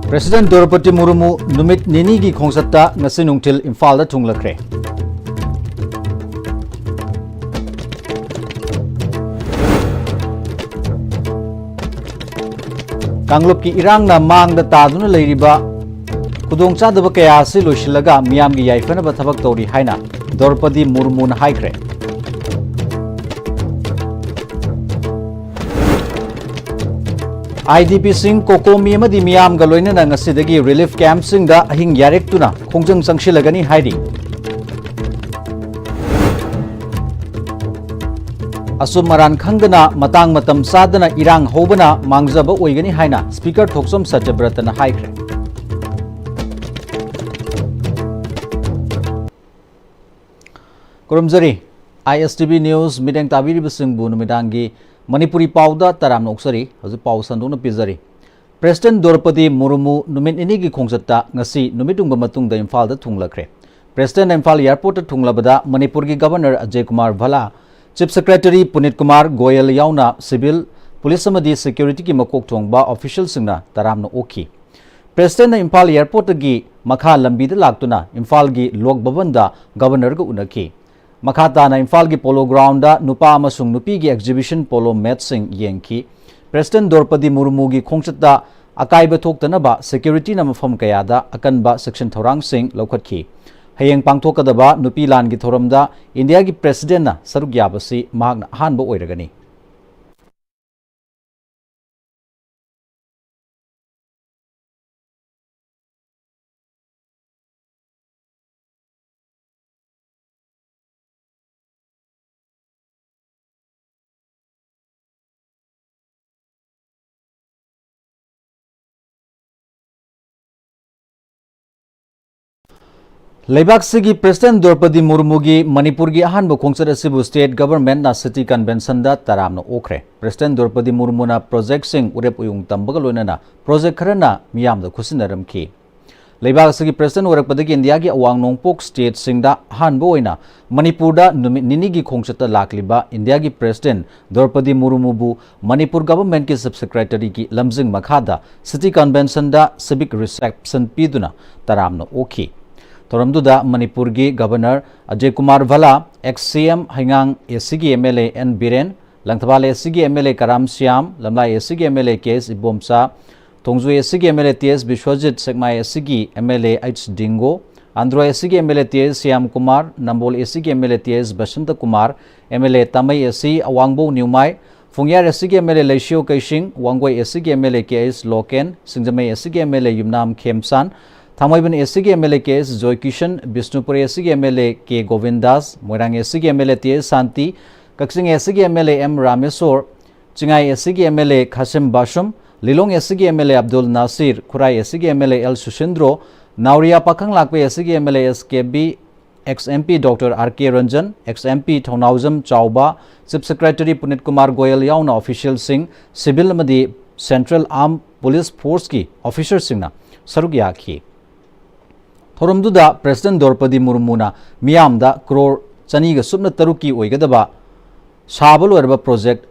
President Draupadi Murmu numit nini gi khongsatta ngasi nungtil Imphal da thunglakre. Kanglop ki irang na mang da taduna leiriba khudongchadaba kaya asi loisilaga miyam gi yaifana ba thabak tori haina Draupadi Murmu na haikre. IDP sing kokomi amadi miyam ga loina na ngasidagi relief camp sing da ahing yarek tuna khongjang sangsilagani hairi. Asum maran khangdana matang matam sadana irang hobana mangjaba oigani haina speaker Thoksom Satyabratana haikre. Kurumjari ISTV News midang tabiri bisingbu numidangi Manipuri Pauda Taram Noksari, Hazu Pau Sanduna Pizari. President Draupadi Murmu numit inigi khongsatta ngasi numitung bamatung da Imphal da thunglakre. President Imphal Airport thunglabada Manipur gi Governor Ajay Kumar Bhala, Chief Secretary Punit Kumar Goyal yauna civil police amadi security ki makok thongba official singna taram no oki. President Imphal Airport gi makha lambi da laktuna Imphal gi Lok Bhavan da Governor ga unaki. Makata na Imphal gi polo ground da nupa amasung nupi gi exhibition polo matching yengki. President Draupadi Murmu gi khongchatta akaiba thoktanaba security na mafam kayada akanba section thorang sing lokhatki. Hayeng pangthokadaba nupi lan gi thoramda India gi president na saruk yabasi mahakna ahanba oiragani. Leibak sigi President Draupadi Murmu gi Manipur gi ahanba khongchat asibu state government na city convention da taramna okre. President Draupadi Murmu na project sing urep uyung tambaga loinana project kharana miyam da khusinaramki. Leibak sigi President urakpadagi India gi awang nongpok state sing da ahanba oina Manipur da numit nini gi khongchata lakliba India gi President Draupadi Murmu bu Manipur government ki subsecretary gi lamjing makhada city convention da civic reception piduna taramna okhi. Thoramduda Manipur gi Governor Ajay Kumar Bhala, ex-CM Hingang SCG MLA N Biren, Langthawal SCG MLA Karam Syam, Lamlai SCG MLA KS Ibomsa, Tongzu SCG MLA TS Bishwajit Sekmai SCG MLA H Dingo, Andhra SCG MLA TS Syam Kumar, Nambol SCG MLA TS Bashanta Kumar, MLA Tamai SC Awangbo Newmai, Fungyar SCG MLA Leishio Kaishing, Wangwai SCG MLA KS Loken, Singjamai SCG MLA Yumnam Khemsan, Thamaiban SCG MLA KS Joy Kishan, Bishnupur SCG MLA K Govindas, Moirang SCG MLA TS Santi, Kaksing SCG MLA M Ramesor, Chingai SCG MLA Khasim Bashum, Lilong SCG MLA Abdul Nasir, Kurai SCG MLA El Sushindro, Nauria Pakang Lakwe SCG MLA SKB, ex-MP Dr. R.K. Ranjan, ex-MP Thaunauzam Chauba, Chief Secretary Punit Kumar Goyal yauna official sing, Civil Madi Central Armed Police Force ki officer singna saruk yakhi. Thoramduda President Draupadi Murmu na miyamda crore chani ga subna taruki oigadaba sabal warba project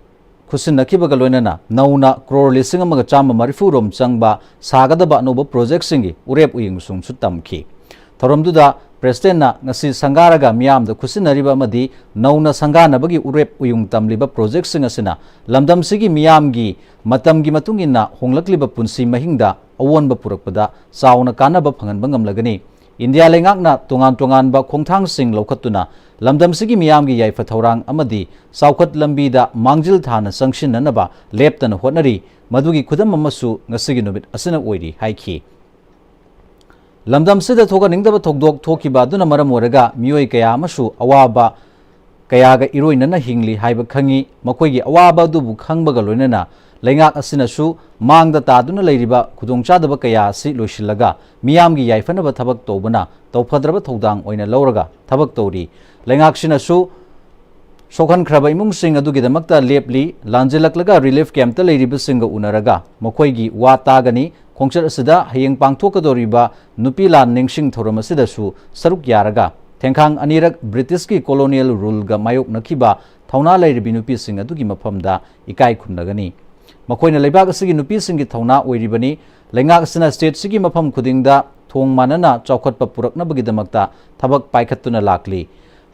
khusinnakibaga loinana nauna crore lising amaga chama marifu rom changba sagadaba noba project singi urep uying sung sutamki. Thoramduda President na ngasi sangaraga miyamda khusinariba amadi nauna sanganabagi urep uyung tamliba project singasina lamdam sigi miyamgi matamgi matungina honglakliba punsi mahingda awonba purakpada sauna kanaba phanganba ngamlagani. India lengakna tongan ba khongthang sing lokhatuna lamdam sigi miyamgi yaifa thorang amadi saukhat lambi da mangjil thana sangshinnanaba leptana hotnari madugi khudam amasu ngasigi numit asina oiri haiki. Lamdam sida thoga ningdaba thokdok thokiba duna maram oraga miyoi kaya amasu awaba kaya ga iroinana hingli haiba khangi makoigi awaba dubu khangbaga loinana Lengak asinasu mangda taduna leiriba khudongchadaba kaya si loisilaga miyamgi yaifanaba thabak tobana tawphadraba thodang oina lawraga thabak tori lengak sinasu sokhan khraba imung sing adugidamakta lepli lanjelaklaga relief camp ta leiriba singa unaraga makoigi wa tagani khongchat asida hayeng pangthokadoriba nupilan ningsing thoram asidasu saruk yaraga thengkhang anirak British ki colonial rule ga mayok nakiba thauna leiribi nupi sing adugi mafamda ikai khumnagani. Makoina leibak asigi nupi singi thauna oiribani Lengak asina state sigi mafam khudingda thong manana chawkhatpa puraknabagidamakta thabak paikhattuna lakli.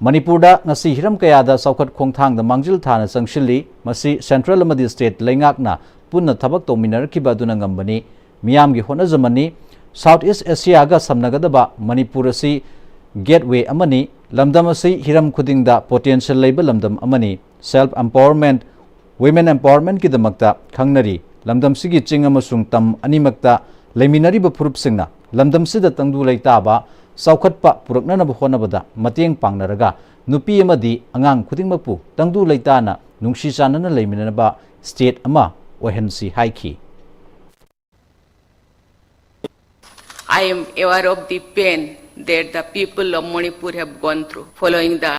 Manipurda ngasi hiram kayada sawkhat khongthangda mangjil thana changshili masi central amadi state lengakna punna thabak tawminarkiba aduna ngambani miyamgi honajamani South East Asia ga samnagadaba Manipur asi gateway amani lamdam asi hiram khudingda potential label lamdam amani self empowerment women empowerment kidamakta khangnari lamdam sigi ching amasung tam animakta leiminari ba phurup singna lamdam sida tangdu leitaba saukhatpa puraknanaba honabada mateng pangnaraga nupi amadi angang khudingmakpu tangdu leitana nungsi chanana leiminanaba state ama ohensi haiki. I am aware of the pain that the people of Manipur have gone through following the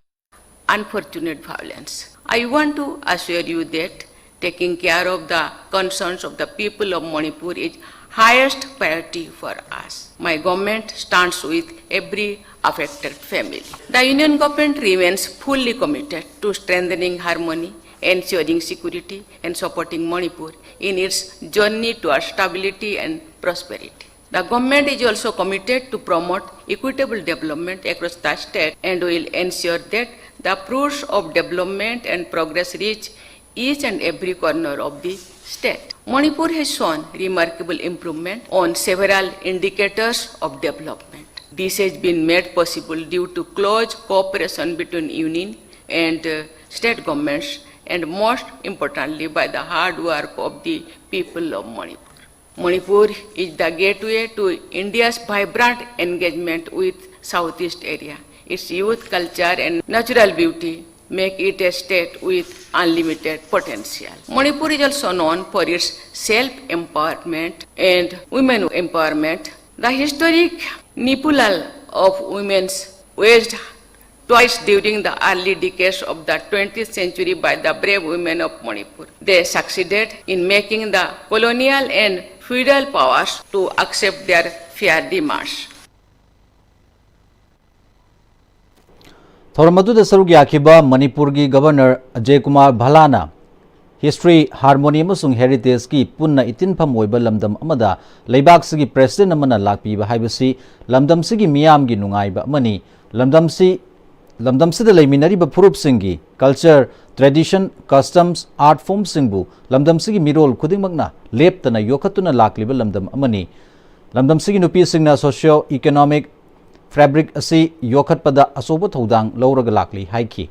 unfortunate violence. I want to assure you that taking care of the concerns of the people of Manipur is highest priority for us. My government stands with every affected family. The Union government remains fully committed to strengthening harmony, ensuring security and supporting Manipur in its journey towards stability and prosperity. The government is also committed to promote equitable development across the state and will ensure that the fruits of development and progress reach each and every corner of the state. Manipur has shown remarkable improvement on several indicators of development. This has been made possible due to close cooperation between union and state governments and most importantly by the hard work of the people of Manipur. Manipur is the gateway to India's vibrant engagement with Southeast area. Its youth, culture and natural beauty make it a state with unlimited potential. Manipur is also known for its self-empowerment and women empowerment. The historic Nipulal of women's waged twice during the early decades of the 20th century by the brave women of Manipur. They succeeded in making the colonial and feudal powers to accept their fair demands. Thoramadu sarugi akiba Manipurgi Governor Ajay Kumar Bhalana History, Harmony amasung Heritage ki punna itinpham oiba lamdam amada leibak sigi president amana lakpiba haibasi lamdam sigi miyamgi nungaiba amani lamdam sida leiminariba phurup singi culture, tradition, customs, art form singbu lamdam sigi mirol khudingmakna leptana yokhatuna lakliba lamdam amani lamdam sigi nupi singna socio economic fabric asi yokhatpada asoba thodang lauraga lakli haiki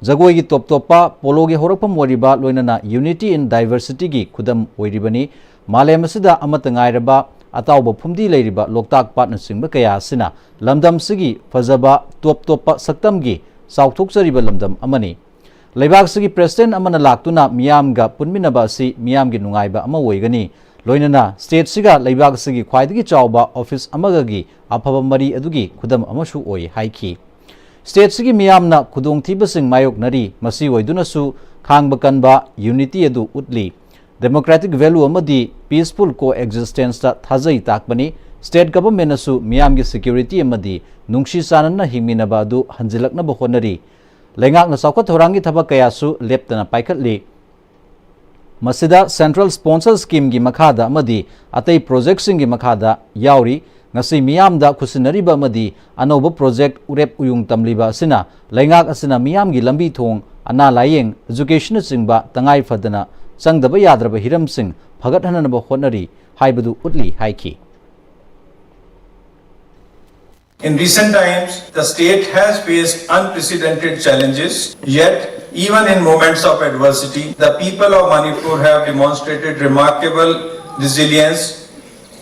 jagoi gi top topa polo gi horakpam wariba loinana unity in diversity gi khudam oiribani malem asida amata ngairaba atawba phumdi leiriba loktak partner singba kaya sina lamdam sigi fazaba top topa saktam gi saukthokjariba lamdam amani leibak sigi president amana laktuna miyamga punminaba si miyamgi nungaiba ama oigani loinana state siga leibak sigi khwaidagi chawba office amaga gi afaba mari adugi khudam amashu oi haiki state sigi miyamna khudong thibasing mayok nari masi oidunasu khangba kanba unity adu utli democratic value amadi peaceful coexistence ta thajai takbani state government asu miyamgi security amadi nungshi sanana hingminaba adu hanjilaknaba honari lengakna saukhat thorangi thabak kayasu leptana paikhatli masida central sponsor scheme gi makhada amadi atei project sing gi makhada yauri ngasi miyamda khusinariba amadi anoba project urep uyung tamliba asina lengak asina miyamgi lambi thong ana layeng education singba tangai fadana changdaba yadraba hiram sing phagat hananaba honari haibadu utli haiki. In recent times, the state has faced unprecedented challenges, yet even in moments of adversity, the people of Manipur have demonstrated remarkable resilience,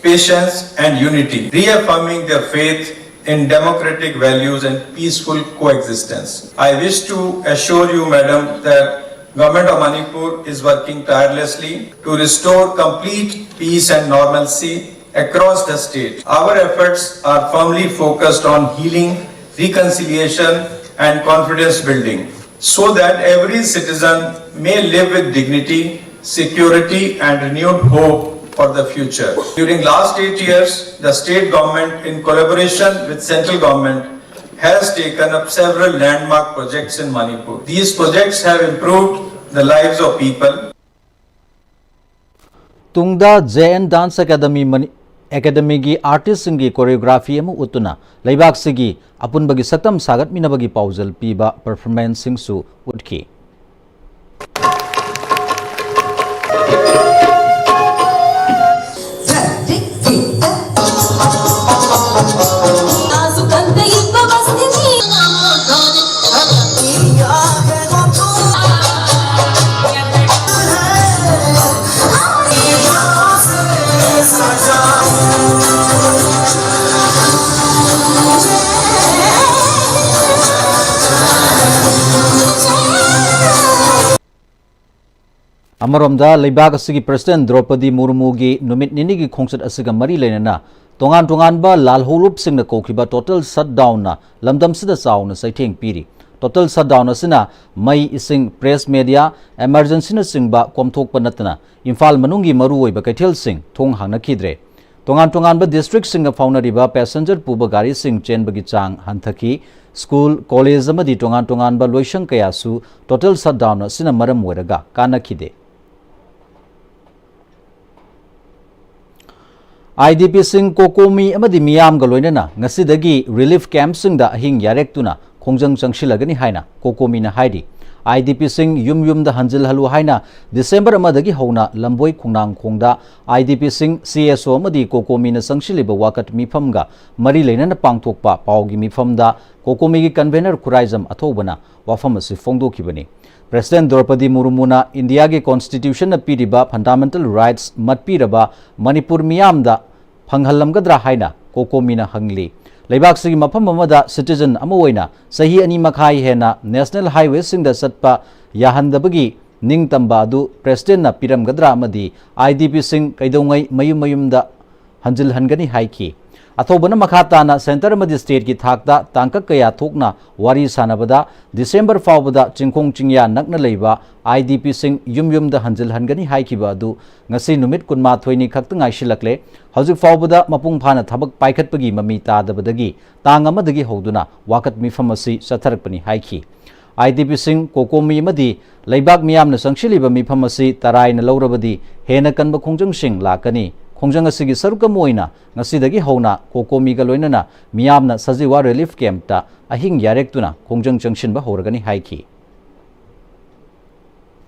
patience and unity, reaffirming their faith in democratic values and peaceful coexistence. I wish to assure you, Madam, that Government of Manipur is working tirelessly to restore complete peace and normalcy across the state. Our efforts are firmly focused on healing, reconciliation and confidence building so that every citizen may live with dignity, security and renewed hope for the future. During last 8 years, the state government in collaboration with central government has taken up several landmark projects in Manipur. These projects have improved the lives of people. Tungda JN Dance Academy academy की artist की choreography उतुना लेबाक सिगी अपुनबगी सकतम सागत मिनबगी पाउजल पीबा performance सिंगसु उठकी अमरोमदा लेबाक असगी president Draupadi Murmu की नुमित निनी की खोंसत असगा मरी लेना तोंगान तोंगानबा लालहोलुप सिंगना कोखिबा total shutdown ना लमदम सिदा चाउना सैथेंग पीरी टोटल शटडाउन असिना मई इसिंग प्रेस मीडिया इमरजेंसी न सिंगबा कोमथोकपा नतना इम्फाल मनुंगी मरुओइबा कैथेल सिंग थोंग हांगनखिद्रे तोंगान तोंगानबा डिस्ट्रिक्ट सिंग फाउनरिबा पैसेंजर पुबा गाड़ी सिंग चेनबगी चांग हंथकी स्कूल कॉलेज अमदी तोंगान तोंगानबा लोइशंग कयासु टोटल शटडाउन असिना मरम ओइरगा कानखिदे IDP सिंग कोकोमी अमदी मियाम गलोइनना ngasiदगी रिलीफ कैंप सिंगदा अहिंग यारेक्तुना खोंजंग चंगशिलगनी हाइना कोकोमीना हाइदी IDP सिंग युम युमदा हंजिल हलु हाइना डिसेंबर अमदगी हौना लंबोई खुंगनांग खोंगदा IDP सिंग CSO अमदी कोकोमीना संगशिलिबा वाकट मिफमगा मरी लेनना पांगथोकपा पावगी मिफमदा कोकोमीगी कन्वेनर खुराइजम अथोबना वाफम असि फोंदोखिबनी प्रेसिडेंट द्रौपदी मुर्मुना इंडिया के कॉन्स्टिट्यूशन पीरिबा फंडामेंटल राइट्स मतपीरबा मणिपुर मियामदा फंगहलमगद्रा हाइना कोकोमीना हंगली लेबाक सिगी मफम अमदा सिटीजन अमा ओइना सही अनि मखाई हेना नेशनल हाईवे सिंगदा सत्पा याहंदबगी निंगतंबा अदु प्रेसिडेंट ना पिरमगद्रा अमदी IDP सिंग कैदोंगै मयुम मयुमदा हंजिल हनगनी हाइकी अथोबना मखाताना सेंटर अमदी स्टेट की थाकता तांकक कया थोकना वारी सानबदा डिसेंबर फावबदा चिंखोंग चिंगया नकना लेबा IDP सिंग युम युमदा हंजिल हनगनी हाइकिबा अदु ngasi numit kunma thoini khakta ngaisilakle haujuk fawbada mapung phana thabak paikhatpagi mami tadabadagi tang amadagi hoduna wakat mifam asi satharakpani haiki IDP सिंग कोकोमी मदी लेबाक मियामना संगशिलिबा मिफम असि तराइना लौरबदी हेना कनबा खोंजंग सिंग लाकनी खोंजंग असिगी सरुकम ओइना ngasiदगी हौना कोकोमी गा लोइनना मियामना सजिवा रिलीफ कैंपता अहिंग यारेक्तुना खोंजंग चंगशिनबा होरगनी हाइकी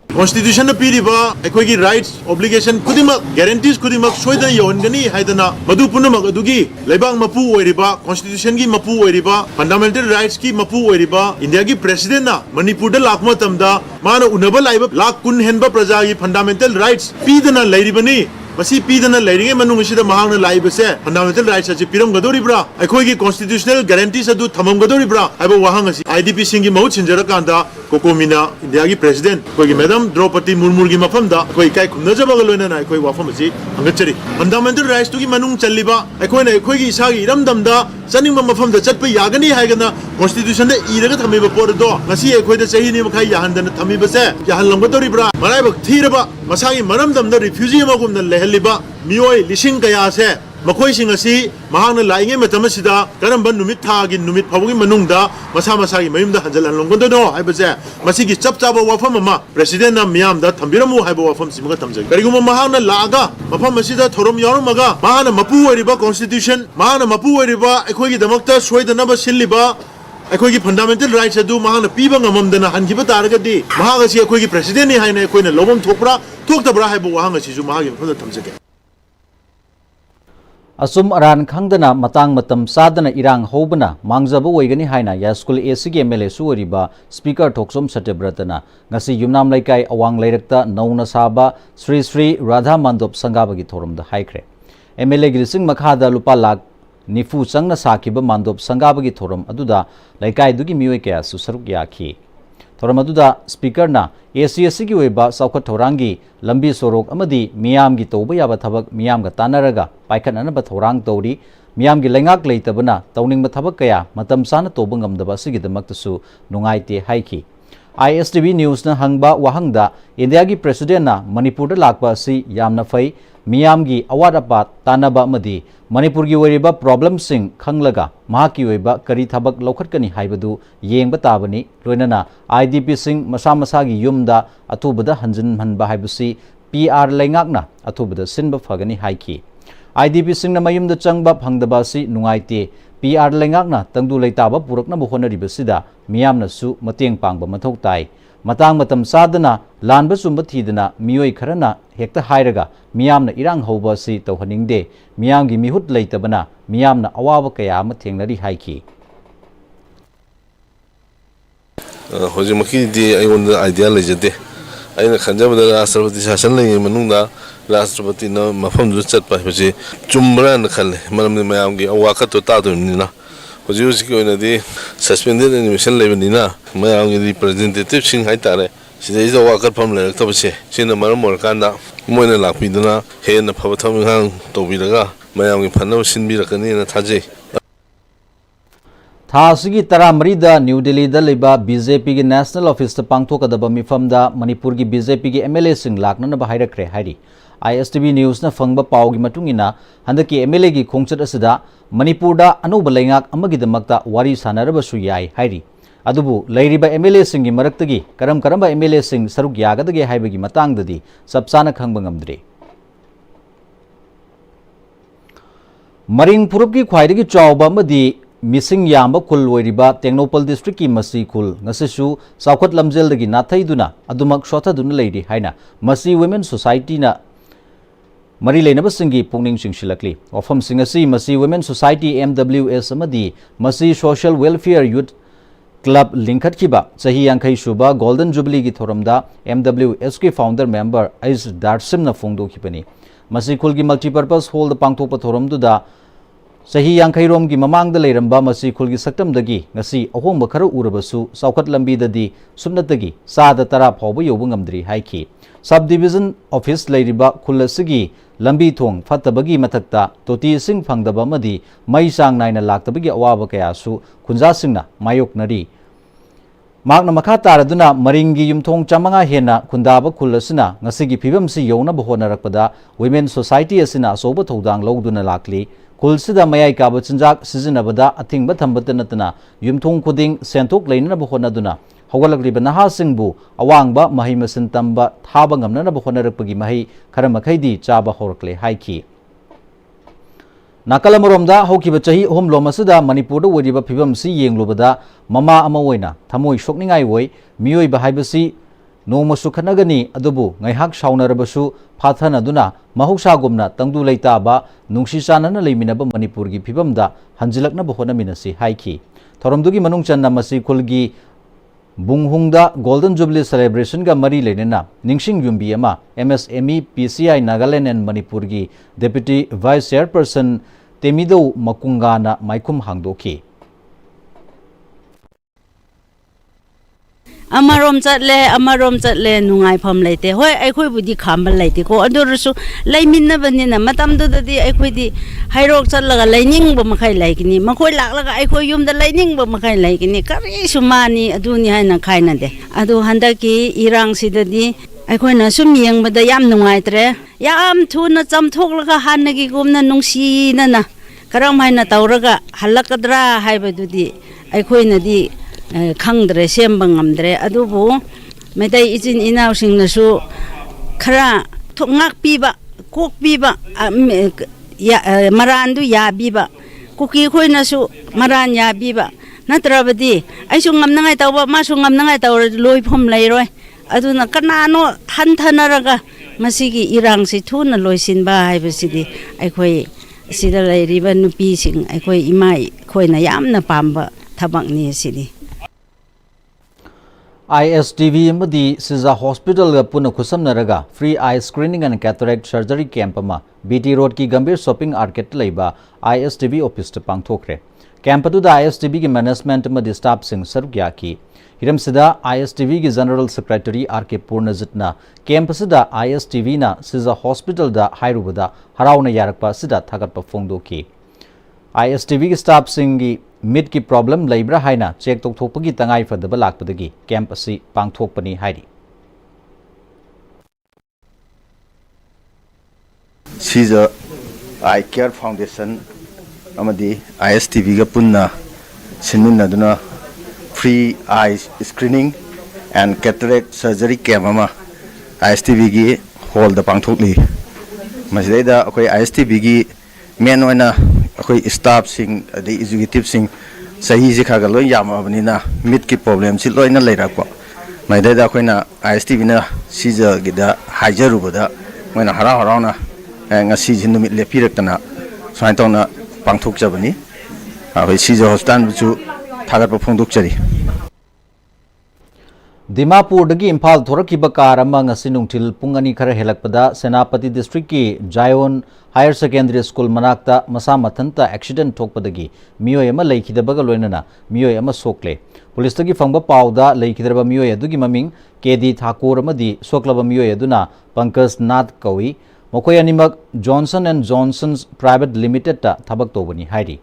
कॉन्स्टिट्यूशन पीरिबा अखोगी राइट्स ऑब्लिगेशन खुदिमक गारंटीज खुदिमक सोइदन योहनगनी हाइदना मधु पुनमक अदुगी लेबांग मपु ओइरिबा कॉन्स्टिट्यूशन की मपु ओइरिबा फंडामेंटल राइट्स की मपु ओइरिबा इंडिया की प्रेसिडेंट ना मणिपुर लाकम तमदा माना उनबा लाइब लाख कुन हेनबा प्रजा की फंडामेंटल राइट्स पीदना लैरिबनी मसी पीदना लैरिगे मनुंगसिदा महांगना लाइबसे फंडामेंटल राइट्स अछि पिरमगदोरिब्रा अखोगी कॉन्स्टिट्यूशनल गारंटीज अदु थममगदोरिब्रा आइबो वाहंग अछि IDP सिंग की महु छिंजरकांदा कोकोमीना इंडिया की प्रेसिडेंट कोई मैडम द्रौपदी मुर्मू की मफमदा कोई काय खुमनजबग लोइना कोई वाफम अछि अंगचरी फंडामेंटल राइट्स टू की मनुंग चल्लिबा अखोइना अखोगी इसागी इरमदमदा चनिंग मफमदा चटप यागनी हाइगना कॉन्स्टिट्यूशन दे इरगा थमिबा पोरदो ngasi अखोइदा चही नि मखाई याहनदन थमिबसे याहनलंगदोरिब्रा मराइबक थीरबा मसागी मरमदमदा रिफ्यूजी मगुमना लेहलिबा मियोय लिसिंग कया से मखोइसिंग असि महांगना लाइंगे मतमसिदा करंबा नुमित थागी नुमित फावगी मनुंगदा मसा मसागी मयुमदा हंजल हनलंगदो हाइबसे मसिगी चप चाबा वाफम अमा प्रेसिडेंट ना मियामदा थंबिरमु हाइबा वाफम सिमगा थमजै करिगुम महांगना लागा मफम मसिदा थोरम यारुमगा महांगना मपु ओइरिबा कॉन्स्टिट्यूशन महांगना मपु ओइरिबा अखोगी दमक्ता सोइदनबा सिल्लिबा अखोगी फंडामेंटल राइट्स अदु महांगना पीबा ngамमदना हनगिबा तारगदि महागसि अखोगी प्रेसिडेंट नि हाइना अखोइना लोबम थोकब्रा थोकतब्रा हाइबा वाहंगसिजु महागी मफमदा थमजगे असुम अरान खंगदना मतंग मतम सादना इरांग होबना मांगजब ओइगनी हाइना यास्कुल एसी के MLA सुवरिबा स्पीकर थोकसोम सत्यव्रतना ngasi युमनाम लैकाई अवांग लैरक्ता नौना साबा श्री श्री राधा मांदोप संगाबगी थोरमदा हाइख्रे MLA गिरिसिंग मखादा लुपा लाख निफु चंगना साखिबा मांदोप संगाबगी थोरम अदुदा लैकाई दुगी मियोय कया सुसरुक याखी थोरम अदुदा स्पीकर ना ACSC की वेबा सौखत थौरांगी लंबी सोरोक अमदी मियाम की तौबा याबा थबक मियाम का तानरगा पाइखननबा थौरांग तौरी मियाम की लैंगाक लेतबना तौनिंग थबक कया मतम साना तौबा ngamdaba सिगिदमक्तसु नुंगाइते हाइकी ISTV न्यूज़ ना हंगबा वहंगदा इंडिया की प्रेसिडेंट ना मणिपुर लाकबा असि यामना फै मियाम की अवाद अपा तानबा अमदी मणिपुर की ओइरिबा प्रॉब्लम सिंग खंगलगा महाकी ओइबा करी थबक लौखटकनी हाइबदु येंगबा ताबनी लोइनना IDP सिंग मसा मसागी युमदा अथुबदा हंजन हनबा हाइबसी PR लैंगाकना अथुबदा सिनबा Phagni हाइकी IDP singna mayumda changba phangdaba si nungaite PR lengakna tangdu leitaba puraknaba honaribasida miyamna su mateng pangba mathau tai matang matam sadana lanba sumba thidana miyoi kharana hekta hairaga miyamna irang hauba si tawhaningde miyamgi mihut leitabana miyamna awaba kaya ama thengnari haiki hojimaki aigona idea lejade aina khanjabada rashtrapati shasan lei manungda rashtrapati na mafamdu chatpa basi chumra na khale maramni mayamgi awaka to ta dunina hoji hoji ko na di suspended animation lebenina mayamgi representative sing hai tare sidai zo awaka pham le to basi sina maram mor kanda moina lakpiduna he na phabatham hang to bidaga mayamgi phanna sinbi rakani na thaje Thasigi Taramrida New Delhi da leba BJP gi National Office ta pangthokadaba mifam da Manipur gi BJP gi MLA sing lakna na bahairakre hairi ISTV News na fangba pau gi matungina handaki MLA gi khongchat asida Manipur da anuba lengak amagi damakta wari sanaraba su yai hairi adubu leiriba MLA sing gi maraktagi karamba MLA sing saruk yagadagi haibagi matangdadi sabsana khangba ngamdre Maring Purup gi khwaidagi chawba amadi Missing Yamba Kul Weriba, Technopal District ki Masi Kul, Nasisu, Saukhat Lamzel dagi Nathai duna, Adumak Shota duna lady, Haina, Masi Women Society na Marilena Basingi, Pungning Shilakli, Ofam Singasi, Masi Women Society MWS Amadi, Masi Social Welfare Youth Club Linkat Kiba, Sahi Yankai Shuba, Golden Jubilee Githoramda, MWS ki founder member, Ais Darsim na Fungdo Kipani, Masi Kul ki multipurpose hall the Pangto Pathoram duda, Sahi Yankai Rom gi mamang da leiramba masi khulgi saktam dagi ngasi ahongba khara urabasu saukhat lambi dadi sumnatagi sada tara phawba yobu ngamdri haiki subdivision office leiriba khulasigi lambi thong fatabagi mathakta toti sing phangdaba madi mai sang naina laktabagi awaba kaya su khunja singna mayok nari Magna makha taraduna maringi yumthong chamanga hena khundaba khulasina ngasigi phibam si yona bohonarakpada women society asina asoba thodang loduna lakli Kulsida mayai kaba chinjak sizinabada athingba thambata natana yumthong khuding senthok leinaba honaduna hawgalakliba naha singbu awangba mahi masin tamba thaba ngamnana honarakpagi mahi kharamakhaidi chaba horakle haiki Nakalamoromda hokiba chahi hom lomasida Manipurda woriba phibam si yenglubada mama ama oina thamoi sokningai woi miyoi bahaibasi Noma Sukhanagani adubu ngaihak shaunarabasu phathanaduna mahuksagumna tangdu leitaba nungsisanana leiminaba Manipur gi phibamda hanjilakna bohonaminasi haiki thoramdugi manungchanna masi khulgi bunghungda Golden Jubilee celebration ga mari lenena ningsing yumbi ama MSME PCI Nagaland and Manipur gi deputy vice chairperson Temido Makungana maikum hangdoki Amarom chatle nungai pham leite hoi aikhoi budi khambal leite ko adursu laiminna banina matam do dadi aikhoi di hairok chatlaga laining ba makhai laikini makhoi laklaga aikhoi yumda laining ba makhai laikini kari sumani aduni haina khaina de adu handaki irang sidadi aikhoi na sum yengbada yam nungai tre yam thuna chamthoklaga hanagi gumna nungsi na karam haina tawraga halakadra haibadudi aikhoi na di khangdre semba ngamdre adubu medai ijin inaw singnasu khara ngak piba kok piba marandu ya biba kuki khoinasu maran ya biba natrabadi aisu ngamnangai tawba masu ngamnangai tawra loiphom leiroi aduna kanano hanthanaraga masigi irangsi thuna loisinba haibasidi aikhoi sida leiriba nupi sing aikhoi imai khoina yamna pamba thabakni sidi ISTV amadi Siza Hospital ga puna khusamnaraga free eye screening and cataract surgery camp ama BT Road ki Gambir shopping arcade leiba ISTV office ta pangthokre camp adu da ISTV ki management amadi staff sing sarugya ki hiram sida ISTV ki general secretary RK Purnajitna camp sida ISTV na Siza Hospital da hairubada harauna yarakpa sida thagatpa phongdoki ISTV ki staff sing gi mid ki problem leibra haina check tokthokpagi tangai fadaba lakpadagi camp asi pangthokpani hairi Siza Eye Care Foundation amadi ISTV ga punna sinminaduna free eye screening and cataract surgery camp ama ISTV gi hall da pangthokli masida akoi ISTV gi मेन ओइना अखोई staff सिंग अदि executive सिंग सही से खागा लोय यामाबनिना मिट की problem सि लोयना लेराको मैदा अखोइना ISTV ना सिजा गिदा हाइजरुबदा मैना हरा हराउना ngasi jinumit lepirektana swaitona pangthokjabani ahoi sijo hospital chu thagatpa phongdokjari Dimapurdagi Imphal thorakiba car ama ngasi nungthil pung ani khara helakpada Senapati district ki Jayon Higher Secondary School manakta masa mathanta accident thokpadagi miyoi ama leikidabaga loinana miyoi ama sokle police tagi fangba pauda leikidraba miyoi adugi maming Kedi Thakur amadi soklaba miyoi aduna Pankaj Nath kawi Mokoy animak Johnson and Johnson's Private Limited ta thabak tobani hairi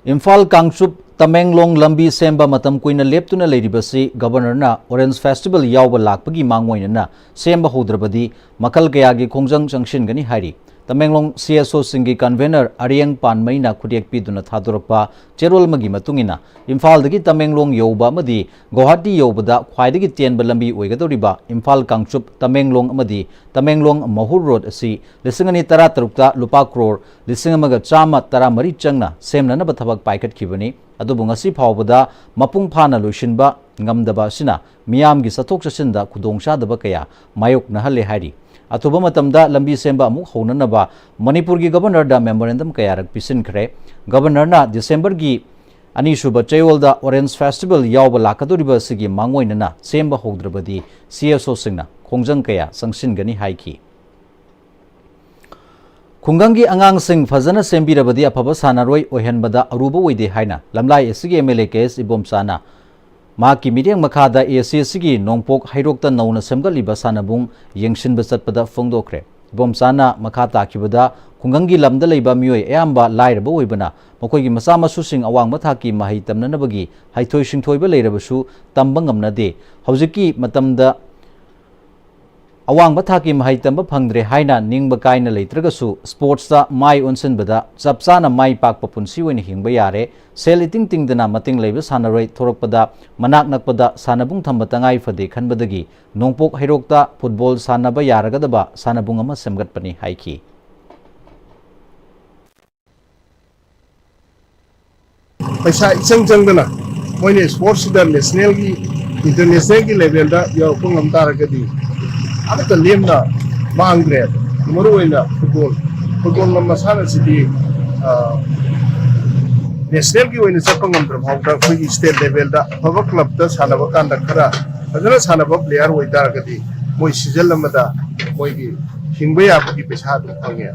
Imphal Kangchup Tamenglong lambi semba matam kuina leptuna leiribasi governor na Orange Festival yawba lakpagi mangmoina na semba hodrabadi makal kayagi khongjang changshin gani hairi Tamenglong CSO singi convener Ariang Panmaina khudek piduna thadorakpa cherol magi matungina Imphal dagi Tamenglong yawba amadi Guwahati yawbada khwaidagi tenba lambi oigadoriba Imphal Kangchup Tamenglong amadi Tamenglong Mahur Road asi lisingani tara tarukta lupa crore lisingamaga chama tara mari changna semna na bathabak paikat khibani adubu ngasi phawbada mapung phana loishinba ngamdaba sina miyamgi sathok chasinda khudongchadaba kaya mayok nahalle hairi atuba matamda lambi semba amuk honanaba Manipur gi governor da memorandum kayarak pisin khre governor na December gi ani suba chayolda Orange Festival yawba lakadoriba sigi mangoinana semba hodrabadi CSO singna khongjang kaya sangsin gani haiki Khungangi angang sing fazana sembirabadi afaba sanaroi ohenbada aruba oide haina lamlai asigi MLA case ibom sana ma ki miryang makhada ACC gi nongpok hairokta nauna semgaliba sanabung yengshinba chatpada phongdokre ibom sana makha takibada khungangi lamda leiba mioi ayamba lairaba oibana mokoigi masa masu sing awang mathaki mahai tamnanabagi haithoi singthoiba leirabasu tamba ngamnade haujiki matamda awang mathaki mahai tamba phangdre haina ningba kaina leitragasu sports ta mai onsenbada chapchana mai pakpa punsi oina hingba yare sel iting tingdana mating leiba sanaroi thorakpada manak nakpada sanabung thamba tangai fade khanbadagi nongpok hairokta football sanaba yaragadaba sanabung ama semgatpani haiki paisa ichang changdana moine sports da national gi international gi level da yo pungam taragadi amata lemna mangre muruina football na masana sidi national gi wena sapangam brahmawda khoi state level da phaba club da sanaba kanda khara adana sanaba player wai taragadi moi season lamada moi gi hingba ya gi pesa du phangya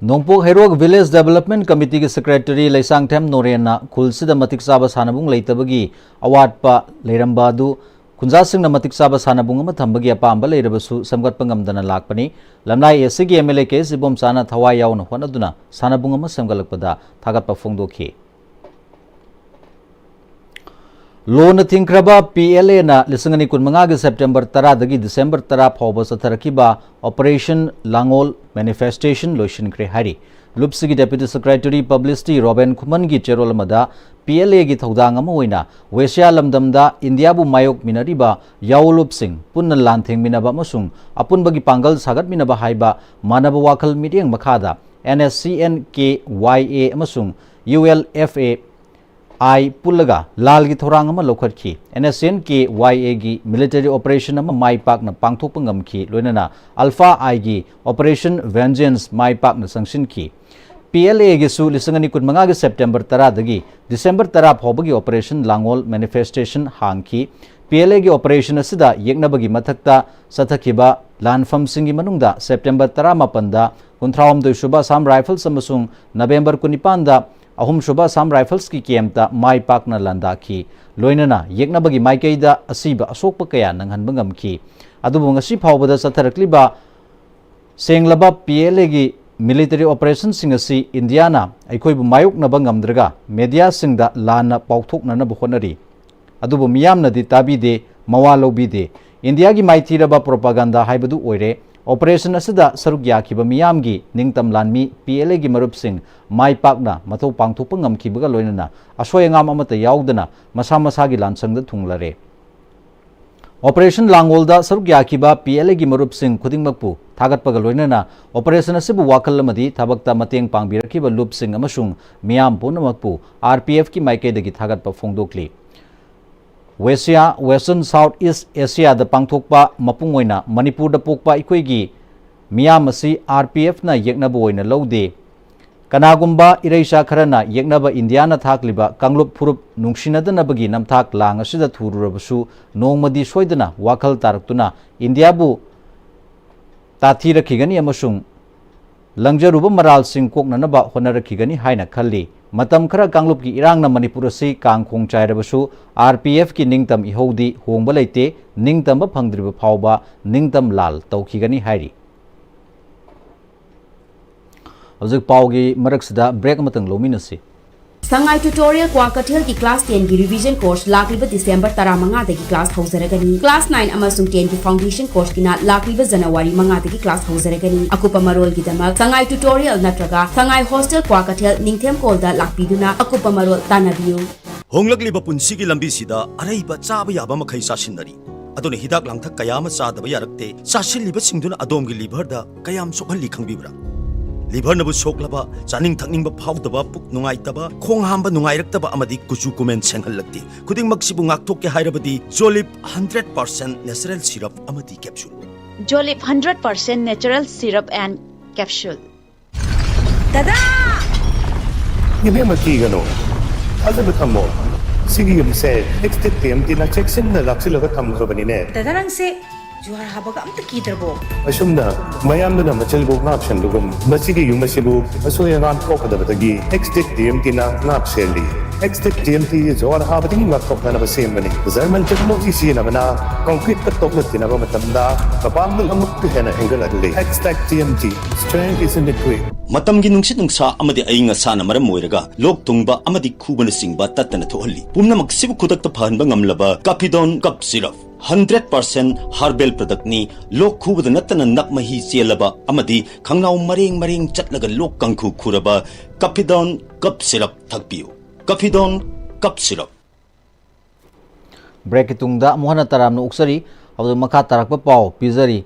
Nongpok Herok Village Development Committee ki Secretary Laisang Them Norena khulsida matik saba sanabung leitabagi awatpa leiramba du Kunja Singna matik saba sanabung ama thambagi apamba leirabasu samgatpa ngamdana lakpani lamnai SG MLA case ibom sana thawai yauna honaduna sanabung ama samgalakpada thagatpa phongdokhi Loan Thinkraba PLA na lisangani kunmanga gi September 10 dagi December 10 phawba satharakiba Operation Langol manifestation loishin kre hari Lupsigi Deputy Secretary Publicity Robin Kuman gi cherolamada PLA gi thodang ama oina Wesya lamdamda India bu mayok minariba Yaulup Singh punna lantheng minaba amasung apunbagi pangal sagat minaba haiba manaba wakhal meeting makhada NSCNKYA amasung ULFA I Pulaga Lal gi thorang ama lokhatki NSCNKYA gi military operation ama mai pak na pangthok ngamki loinana Alpha I gi Operation Vengeance mai pak na sangshin ki PLA gi su lisangani kunmanga gi September 10 dagi December 10 phobagi Operation Langol manifestation hangki PLA gi operation asida yeknabagi mathakta sathakiba lanfam singi manungda September 18 da 39 suba Sam Rifles amasung November 19 da ahum shuba Sam Rifles ki KMta mai pakna landa ki loinana yeknabagi maikeida asiba asokpa kaya nanghanba ngamki adubu ngasi phawbada satharakliba senglaba PLA gi military operations singasi Indiana aikhoibu mayoknaba ngamdraga media singda lana pauthoknana bu honari adubu miyamnadi tabide mawalobide India gi maithiraba propaganda haibadu oire Operation asida saruk yakiba miyamgi ningtam lanmi PLA gi marup sing mai pakna mathau pangthokpa ngamkibaga loinana asoi ngam amata yaudana masa masa gi lansangda thunglare operation लांगोलदा सरुक याखिबा PLA की मरुप सिंह खुदिंगमकपु थागतपगा लोइनना operation असिबु वाखल अमदी थाबकता मतेंग पांगबिरखिबा लुप सिंह अमसुंग मियाम पुनमकपु आरपीएफ की माइकेदगी थागतपा फोंदोक्ली वेस्टर्न साउथ ईस्ट एशिया द पांगथोकपा मपुंग ओइना मणिपुर द पोकपा इकोइगी मियाम असी आरपीएफ ना येकनबो ओइना लौदे कनागुम्बा इरेसा खरना येकनबा इंडिया ना थाकलिबा कांगलुप फुरुप नुंगसिनदनबगी नमथाक लांग असिदा थुरुरबसु नोंगमदी सोइदना वाखल तारक्तुना इंडिया बु ताथीरखिगनी अमसुंग लंगजरुब मराल सिंह कोकननबा होनरखिगनी हाइना खल्ली मतम खरा कांगलुप की इरांगना मणिपुर से कांगखोंग चाइरबसु आरपीएफ की निंगतम इहोदी होंगबा लेते निंगतम फंगद्रिब फावबा निंगतम लाल तौखिगनी हाइरी हौजिक पावगी मरकसदा ब्रेक अमतंग लोमिनसी संगाई ट्यूटोरियल क्वाकथेल की क्लास 10 की रिवीजन कोर्स लाखलिबा दिसंबर 15 दगी क्लास हौजरगनी क्लास 9 अमसुंग 10 की फाउंडेशन कोर्स किना लाखलिबा जनवरी 5 दगी क्लास हौजरगनी अकुपा मरोल की दमक संगाई ट्यूटोरियल नत्रगा संगाई हॉस्टल क्वाकथेल निंगथेम कोलदा लाखपिदुना अकुपा मरोल तानाबियु होंगलकलिबा पुंसी की लंबी सिदा अरैबा चाबा याबा मखै सासिनदरी अदुने हिदाक लांगथक कयाम चादबा यारक्ते सासिलिबा सिंगदुना अदोम की लिभरदा कयाम सोखली खंगबिब्रा लिभर नबु सोकलबा चानिंग थकनिंग फाउदबा पुक नुंगाइतबा खोंग हांबा नुंगाइरक्तबा अमदी कुचु कुमेन सेंहललक्ति खुदिंग मक्सिबु ngakthokke हाइरबदी जोलिप 100% नेचुरल सिरप अमदी कैप्सूल जोलिप 100% नेचुरल सिरप एंड कैप्सूल दादा ये मकी गनो अजब थमो सिगी यमसे नेक्स्ट टेम तिना चेक्सन न लाक्सिलगा थमखबनिने दादा रंगसे जुहार हाबगा अमत कीदरबो असुमना मयामदना मचलबो नापसनदुगम मसिगी युमसिबु असोयगान कोकदबदगी एक्सटेक टीएमटीना नापसेली एक्सटेक टीएमटी जोर हाबदि नापथोकना बसेमबनी जर्मन टेक्नोलॉजी सिनबना कंक्रीट कटोकलतिना मतमदा कपांगल अमुक हेना हेंगलदले Xtech TMT strength is in the grip मतम की नुंगसित नुंगसा अमदी अइंग असाना मरम मोइरगा लोक तुंगबा अमदी खूबन सिंगबा तत्तना थोहल्ली पुमनमक सिबु खुदकत फहनबा ngamlaba Kafidon cough syrup 100% herbal product नि लोक खूबद नतना नक मही चेलबा अमदी खंगनाउ मरेंग मरेंग चटलगा लोक कंखु खुरबा काफिडोन कप सिरप थकपियो काफिडोन कप सिरप ब्रेक तुंगदा मोहन तराम उक्सरी अब मखा तारक पाव पिजरी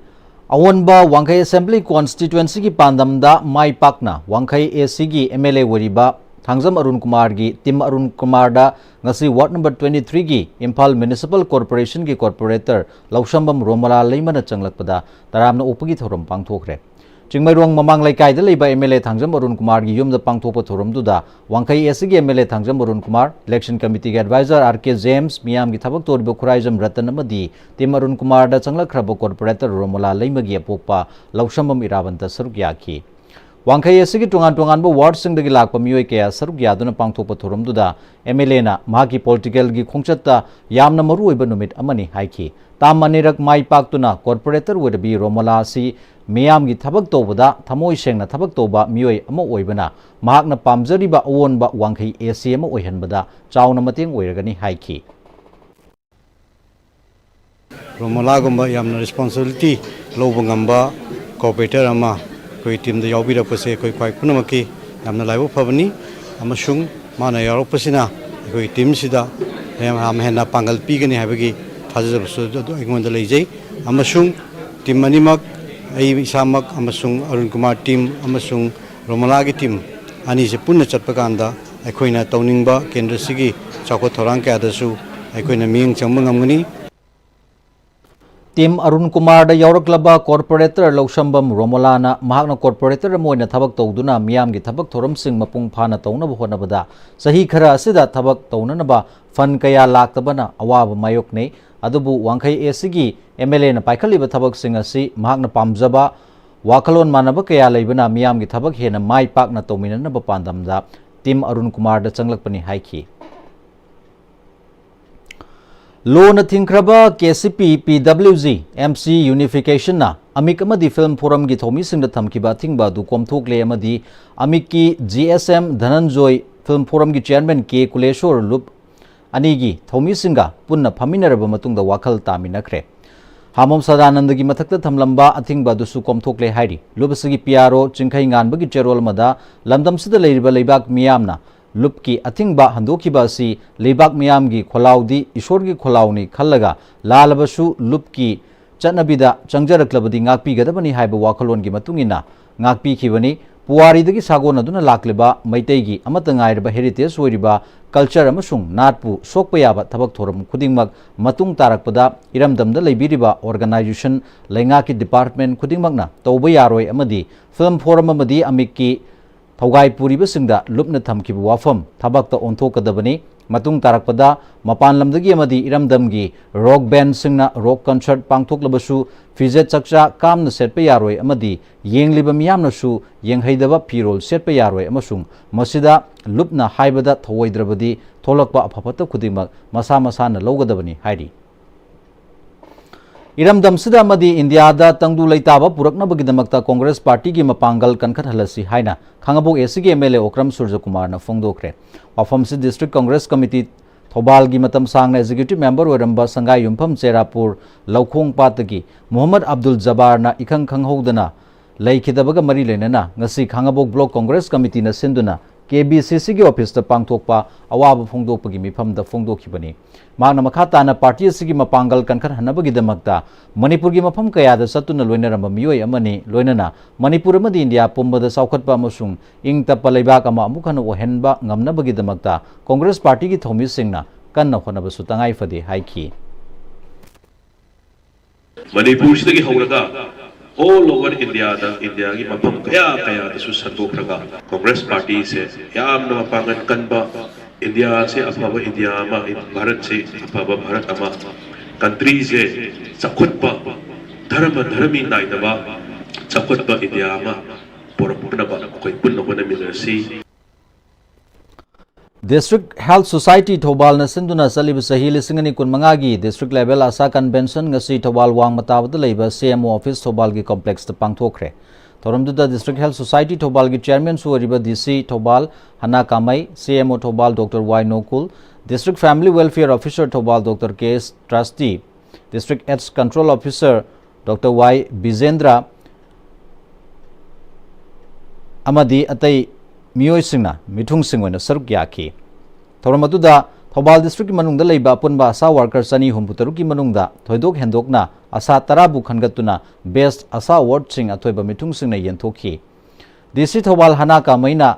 अवनबा वांखै असेंबली कॉन्स्टिट्युएंसी की पांदमदा माई पाकना वांखै एसी की एमएलए वरिबा थांगजम अरुण कुमार की टीम अरुण कुमार दा ngasi वार्ड नंबर 23 की इम्फाल म्युनिसिपल कॉर्पोरेशन की कॉर्पोरेटर लौशंबम रोमला लेमना चंगलकपदा तरामना उपगी थोरम पांगथोखरे चिंगमैरोंग ममांग लैकाइदा लेबा एमएलए थांगजम अरुण कुमार की युमदा पांगथोप थोरमदुदा वांखै एसी की MLA Thangjam Arun Kumar election committee के एडवाइजर आरके जेम्स मियाम की थबक तोरबो खुराइजम रतन अमदी टीम अरुण कुमार दा चंगलखरबो कॉर्पोरेटर रोमला लेमगी अपोकपा लौशंबम इरावंता सरुक याखी वांखै एसी की टोंगान टोंगानबो वार्ड सिंगदगी लाकपा मियोय कया सरुक यादुना पांगथोप थोरमदुदा एमएलए ना माकी पॉलिटिकल की खोंगचत्ता यामना मरुओइबा नुमित अमनी हाइखी ताम अनिरक माई पाक्तुना कॉर्पोरेटर वरबी रोमला सी मियाम की थबक तोबदा थमोय सेंगना थबक तोबा मियोय अमा ओइबना महाकना पामजरिबा अवोनबा वांखै एसी अमा ओइहनबदा चावना मतेंग ओइरगनी हाइखी रोमलागुम्बा यामना रिस्पांसिबिलिटी लौबा ngamba कॉर्पोरेटर अमा कोई टीम द याउबिरपसे कोई क्वाइ पुनमकी यामना लाइबो फबनी अमसुंग माना यारपसिना कोई टीम सिदा हम हेना पांगल पीगनी हाबगी थाजबसु अइगोंदा लेजै अमसुंग टीम अनिमक अइ इसामक अमसुंग अरुण कुमार टीम अमसुंग रोमला की टीम अनि से पुनः चटपकांदा अखोइना तौनिंगबा केंद्र सिगी चाको थोरांग क्यादसु अखोइना मिंग चंग ngamgani टीम अरुण कुमार यौरक्लबा कॉर्पोरेटर लौशंबम रोमलाना महाकना कॉर्पोरेटर मोइना थबक तौदुना मियाम की थबक थोरम सिंग मपुंग फाना तौनब होनबदा सही खरा असिदा थबक तौननबा फन कया लाक्तबना अवाब मायोकने अदुबु वांखै एसी की एमएलए ना पाइखलिबा थबक सिंग असि महाकना पामजबा वाखलोन मानब कया लेबना मियाम की थबक हेना माई पाकना तौमिननबा पांदमदा टीम अरुण कुमार दा चंगलकपनी हाइखी लोन थिंख्रबा केसीपी पीडब्ल्यूजी एमसी यूनिफिकेशन ना अमिक अमदी फिल्म फोरम की थोमी सिंग दा थमकिबा थिंगबा दु कोमथोकले अमदी अमिक की जीएसएम धनंजय फिल्म फोरम की चेयरमैन के कुलेश्वर लुप अनिगी थोमी सिंगा पुन्ना फमिनरबा मतुंगदा वाखल तामिनखरे हामोम सदानंद की मथक्ता थमलंबा अथिंगबा दुसु कोमथोकले हाइरी लुबसगी पियारो चिंखै nganबगी चेरोल मदा लमदम सिदा लेरिबा लेबाक मियामना लुपकी अथिंगबा हंदोखिबा असि लेबाक मियामगी खोलाउदी ईश्वरगी खोलाउनी खल्लगा लालबसु लुपकी चटनबिदा चंगजरक्लबदी ngakpigadaबनी हाइबा वाखलोनगी मतुंगिना ngakpikibani पुवारीदगी सागोनदुना लाक्लिबा मैतैगी अमत ngairba heritage ओइरिबा culture amasung natpu sokpa yaba thabak thoram khudingmak matung tarakpada iramdamda leibiriba organization lenga ki department khudingmakna tawba yaroi amadi film forum amadi amikki thogai puriba singda lupna thamkiba wafam thabakta onthokadabani matung tarakpada mapan lamdagi amadi iramdamgi rock band singna rock concert pangthoklabasu fizet chakcha kamna setpa yaroi amadi yengliba miyamna su yenghaidaba pirol setpa yaroi amasung masida lupna haibada thoidrabadi tholakpa aphapata khudingmak masa masana logadabani hairi इरमदम सिदा मदी India दा तंगदु लेताबा पुरकनबगिदमक्ता Congress party की मपांगल कनखतहलसी हाइना खांगबो एसीगे MLA Okram Surya Kumar न फोंगदोखरे वाफम से district Congress committee Thoubal की मतम सांगना executive member ओरंबा संगाई युमफम चेरापुर लौखोंग पातगी मोहम्मद अब्दुल जबार न इखंग खंगहौदना लेखिदबगा मरी लेनना ngasi खांगबो ब्लॉक कांग्रेस कमिटी न सिंदुना KBCC की ऑफिस द पांगथोकपा अवाब फोंगदोकपगी मिफम द फोंगदोखिबनी मागना मखाताना पार्टी सिगी मपांगल कनखन हनबगिदमक्ता मणिपुर की मफम कयाद सतुना लोइनरम मियोय अमनी लोइनना मणिपुर अमदी इंडिया पुंबद साउखतपा अमसुंग इंग तप्पा लेबाक अमा अमुखन ओहेनबा ngamnabagidamक्ता कांग्रेस पार्टी की थौमी सिंगना कन्ना होनबसु तंगाई फदे हाइखि मणिपुर सिदगी हौरगा all over India की मफम कया दसु संदोखरगा कांग्रेस पार्टी से यामना मपांगन कनबा इंडिया से अफाबा इंडिया मा भारत से अफाबा भारत अमा कंट्री से चखुतपा धर्मी नाइदबा चखुतपा इंडिया मा पोरपुनबा कोइ पुन्नबन मिलसी District Health Society Thobal na sinduna salib sahi lisingani kunmangagi district level asa convention ngasi Thobal wang matabada leiba CMO office Thobal gi complex ta pangthokre thoramduda District Health Society Thobal gi chairman suariba DC Thobal Hana Kamai CMO Thobal Dr. Y Nokul District Family Welfare Officer Thobal Dr. K.S. Trustee District AIDS Control Officer Dr. Y Bizendra amadi atai मियोय सिंगना मिथुंग सिंगोना सरुक याखि थोरमदुदा Thoubal district मनुंगदा लेबा पुनबा आशा worker चनी हुमपुतरु की मनुंगदा थोइदोक हेंदोकना आशा तराबु खनगतुना best आशा award सिंग अथोइबा मिथुंग सिंगना यंथोखि DC Thoubal हना कामैना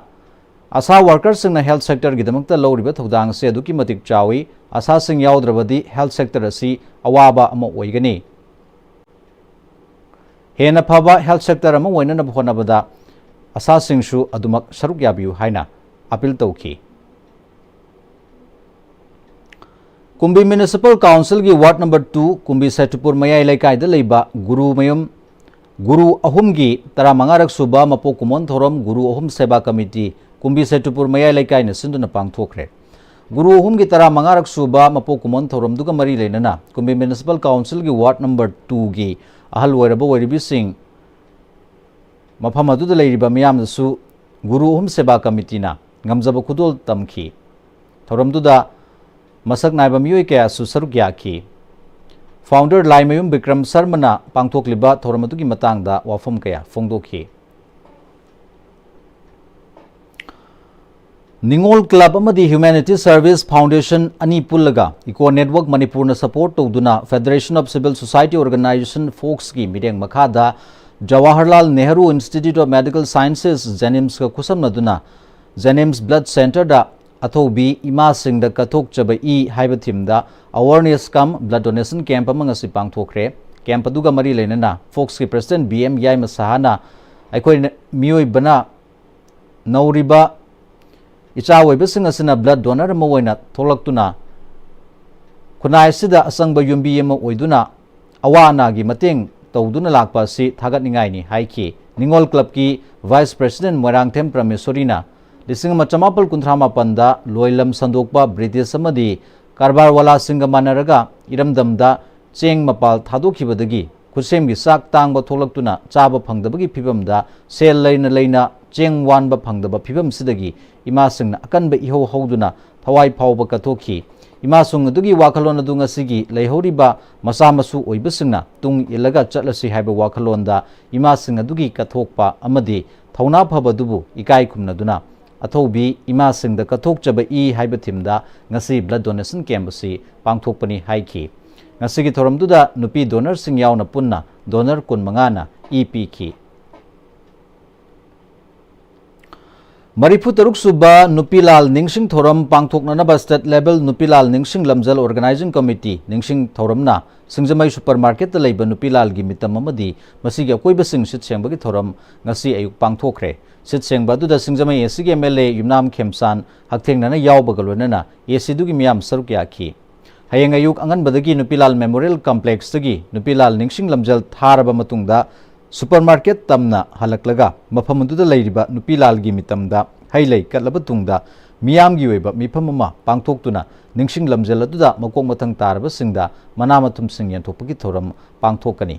आशा worker सिंगना health sector गिदमक्ता लौरिबा थौदांग से अदुकी मतिक चावी आशा सिंग याउद्रबदी health sector असि अवाबा अमा ओइगनी हेना फबा health sector अमा ओइनना होनबदा आशा सिंगसु अदुमक सरुक याबियु हाइना अपील तौखि कुंभी म्युनिसिपल काउंसिल की वार्ड नंबर 2 कुंभी सेटुपुर मयाई लेकाइदा लेबा गुरु अहुम की 15 सुबा मपो कुमोन थोरम गुरु अहुम सेवा कमिटी कुंभी सेटुपुर मयाई लेकाइना सिंदुना पांगथोखरे गुरु अहुम की 15 सुबा मपो कुमोन थोरम दुगा मरी लेनना कुंभी म्युनिसिपल काउंसिल की वार्ड नंबर 2 की अहल ओइरबा ओइरिबि सिंग मफम अदुदा लेरिबा मियामदसु गुरु अहुम सेवा कमिटीना ngamjaba khudol tamkhi thoramduda masak naiba miyoi kaya su saruk yakhi founder Laimayum Bikram Sarmana pangthokliba thoramatugi matangda wafam kaya fongdokhi Ningol Club amadi Humanity Service Foundation ani pullaga Eco Network Manipur na support tawduna Federation of Civil Society Organization Folks ki mideng makhada Jawaharlal Nehru Institute of Medical Sciences Jenims ka khusamnaduna Jenims Blood Center da athobi ima sing da kathok chaba e haiba thim da awareness kam blood donation camp amanga si pangthokre camp aduga mari lenana Folks ki president BM Yai Masahana aikoi miyoi bana nauriba icha oibasing asina blood donor ma oina tholaktuna khunai sida asangba yumbi ema oiduna awana gi mateng तौदुना Lakpa सि थागतनिंगाइनी हाइखि निंगोल club की vice president मोरांगथेम परमेश्वरीना 1958 दा लोइलम संदोकपा British अमदी कारबारवाला सिंग मानरगा इरमदमदा Cheng मपाल थादोखिबदगी खुसेमगी साक तांगबा थोलक्तुना चाबा फंगदबगी फिबमदा cell लेना Cheng वानबा फंगदबा फिबम सिदगी इमा सिंगना अकनबा इहो हौदुना थवाई फावबा कथोखि इमासुंग अदुगी वाखलोन अदु ngasi leihoriba masa masu oibasingna tung ilaga chatlasi haiba wakhalonda imasing adugi kathokpa amadi thauna phaba dubu ikai khumna duna अथौबी इमासिंगदा कथोकचबा ई हाइबा थिमदा ngasi blood donation camp asi pangthokpani haiki ngasigi thoramduda nupi donor sing yauna punna donor 15 na epk Maripu Taruk Suba Nupilal Ningsing Thoram Pangthoknanaba State Level Nupilal Ningsing Lamjal Organizing Committee Ningsing Thoramna Singjamai Supermarket Labor Nupilal gi mitam amadi masigi akoiba sing sit sengbagi thoram ngasi ayuk pangthokre sit sengba duda Singjamai ACG MLA Yumnam Khemsan haktengnana yawbaga loinana AC dugi miyam saruk yakhi hayeng ayuk angan badagi Nupilal Memorial Complex tagi Nupilal Ningsing Lamjal tharaba matungda Supermarket tamna halaklaga mafamunduda leiriba Nupilal gi mitamda hailai katlaba tungda miyam gi oiba mifamama pangthoktuna ningsing lamjal aduda makok mathang taraba singda manamathum sing yanthokpagi thoram pangthokani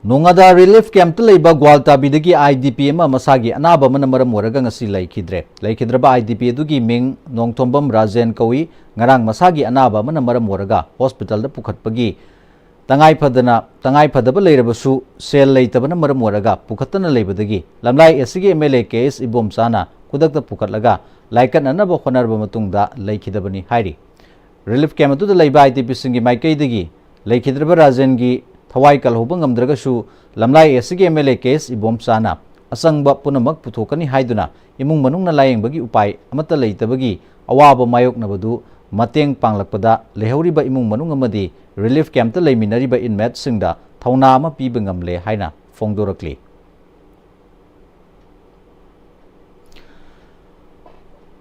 Nongada relief camp leiba Gwaltabidagi IDP ama masagi anaba mana maram waraga ngasi laikhidraba IDP adugi ming Nongthombam Rajen kawi ngarang masagi anaba mana maram waraga hospital da pukhatpagi Tangai Padaba Lerabasu, Sel Laitabana Maramoraga, Pukatana Labadagi, Lamlai SG MLA case Ibom Sana, Kudaka Pukatlaga, like an another Honorable Matunda, Lake Hidabani Hairi. Relief came to the Laiba IDP Singi Maikaidagi, Lake Hidraba Razengi, Hawaii Kalhobangam Dragashu, Lamlai SG MLA case Ibom Sana, Asangba Punamak Putokani Haiduna, Imung Manuna lying Bagi Upai, Amata Laitabagi, Awaba Mayok Nabadu, Mateng Panglakpada, Lehoriba Imung Manungamadi, Relief camp ta leiminariba inmate singda thauna ama pibangamle haina fongdorakli